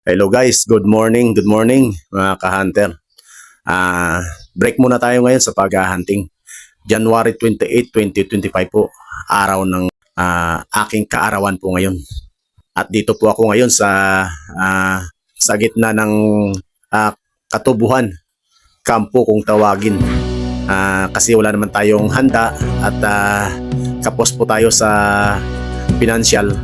Hello guys, good morning mga ka-hunter. Break muna tayo ngayon sa pag-hunting. January 28, 2025 po, araw ng aking kaarawan po ngayon. At dito po ako ngayon sa gitna ng katubuhan, kampo kung tawagin. Kasi wala naman tayong handa at kapos po tayo sa financial.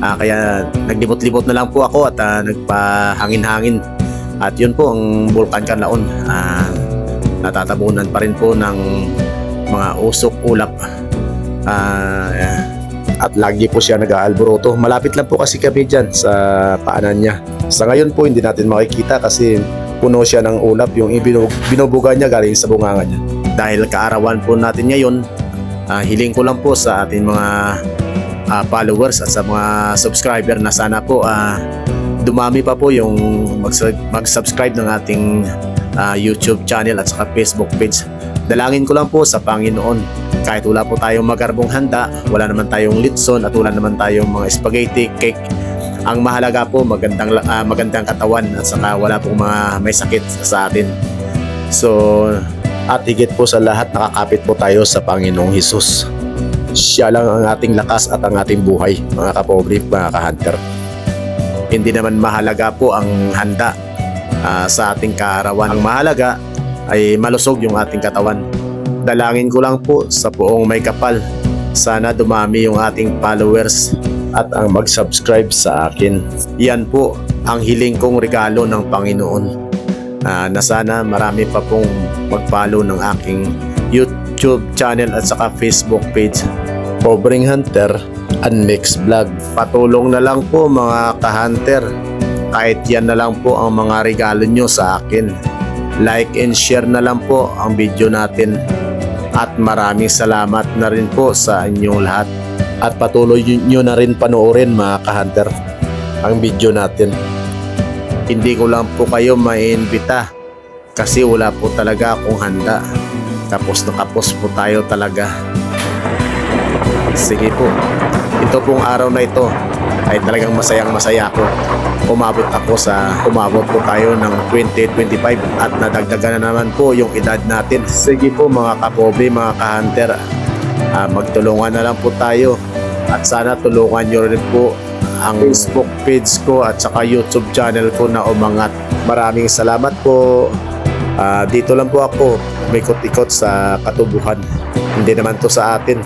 Kaya naglibot-libot na lang po ako at nagpahangin-hangin. At yun po ang Bulkan Kanlaon. Natatabunan pa rin po ng mga usok, ulap. At lagi po siya nag-aalboroto. Malapit lang po kasi kami dyan sa paanan niya. Sa ngayon po hindi natin makikita kasi puno siya ng ulap. Yung binubuga niya galing sa bunganga niya. Dahil kaarawan po natin ngayon, hiling ko lang po sa ating mga followers at sa mga subscriber na sana po dumami pa po yung mag-subscribe ng ating YouTube channel at saka Facebook page. Dalangin ko lang po sa Panginoon, kahit wala po tayong magarbong handa, wala naman tayong litson at wala naman tayong mga spaghetti, cake, ang mahalaga po magandang katawan at saka wala pong mga may sakit sa atin. So at higit po sa lahat, nakakapit po tayo sa Panginoong Hesus. Siya lang ang ating lakas at ang ating buhay, mga kapobre, mga ka-hunter. Hindi naman mahalaga po ang handa sa ating kaarawan. Ang mahalaga ay malusog yung ating katawan. Dalangin ko lang po sa Poong May Kapal, sana dumami yung ating followers at ang mag-subscribe sa akin. Yan po ang hiling kong regalo ng Panginoon, na sana marami pa pong mag-follow ng aking YouTube channel at saka Facebook page, Pobreng Hunter Unmixed Vlog. Patulong na lang po mga ka-hunter, kahit yan na lang po ang mga regalo nyo sa akin. Like and share na lang po ang video natin. At maraming salamat na rin po sa inyong lahat. At patuloy nyo na rin panoorin mga ka-hunter ang video natin. Hindi ko lang po kayo maiimbita kasi wala po talaga akong handa. Kapos na kapos po tayo talaga. Sige po, ito pong araw na ito ay talagang masayang-masaya ako. Umabot po tayo ng 2025 at nadagdagan na naman po yung edad natin. Sige po mga kapobre, mga ka-hunter, magtulungan na lang po tayo at sana tulungan nyo rin po ang Facebook page ko at saka YouTube channel ko na umangat. Maraming salamat po. Dito lang po ako, may ikot-ikot sa katubuhan. Hindi naman to sa atin.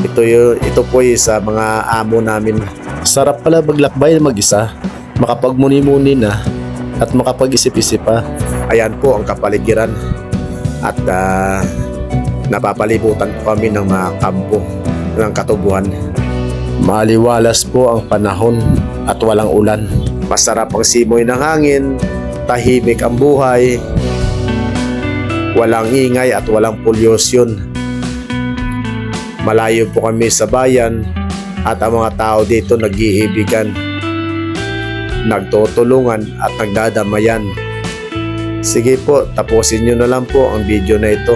Ito po sa mga amo namin. Sarap pala maglakbay na mag-isa, makapagmuni-muni na at makapag-isip-isip pa. Ayan po ang kapaligiran at napapalibutan po kami ng mga kampo ng katubuhan. Maliwalas po ang panahon at walang ulan. Masarap ang simoy ng hangin, tahimik ang buhay, walang ingay at walang polusyon. Malayo po kami sa bayan at ang mga tao dito nag-iibigan, nagtutulungan at nagdadamayan. Sige po, tapusin nyo na lang po ang video na ito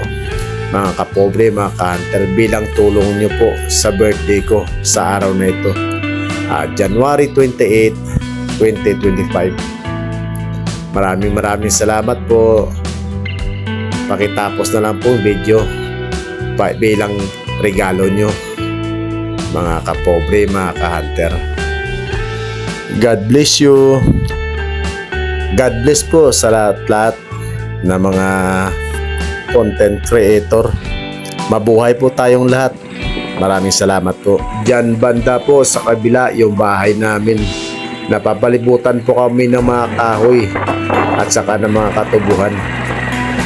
mga kapobre, mga ka-hunter, bilang tulong nyo po sa birthday ko sa araw na ito, January 28, 2025. Maraming salamat po. Pakitapos na lang po ang video bilang regalo nyo mga kapobre, mga ka-hunter. God bless you. God bless po sa lahat na mga content creator. Mabuhay po tayong lahat. Maraming salamat po. Diyan banda po sa kabila yung bahay namin. Napapalibutan po kami ng mga kahoy at saka ng mga katubuhan.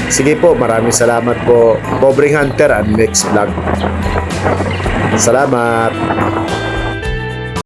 Sige po, maraming salamat po. Pobreng Hunter Unmixed Vlog. Salamat.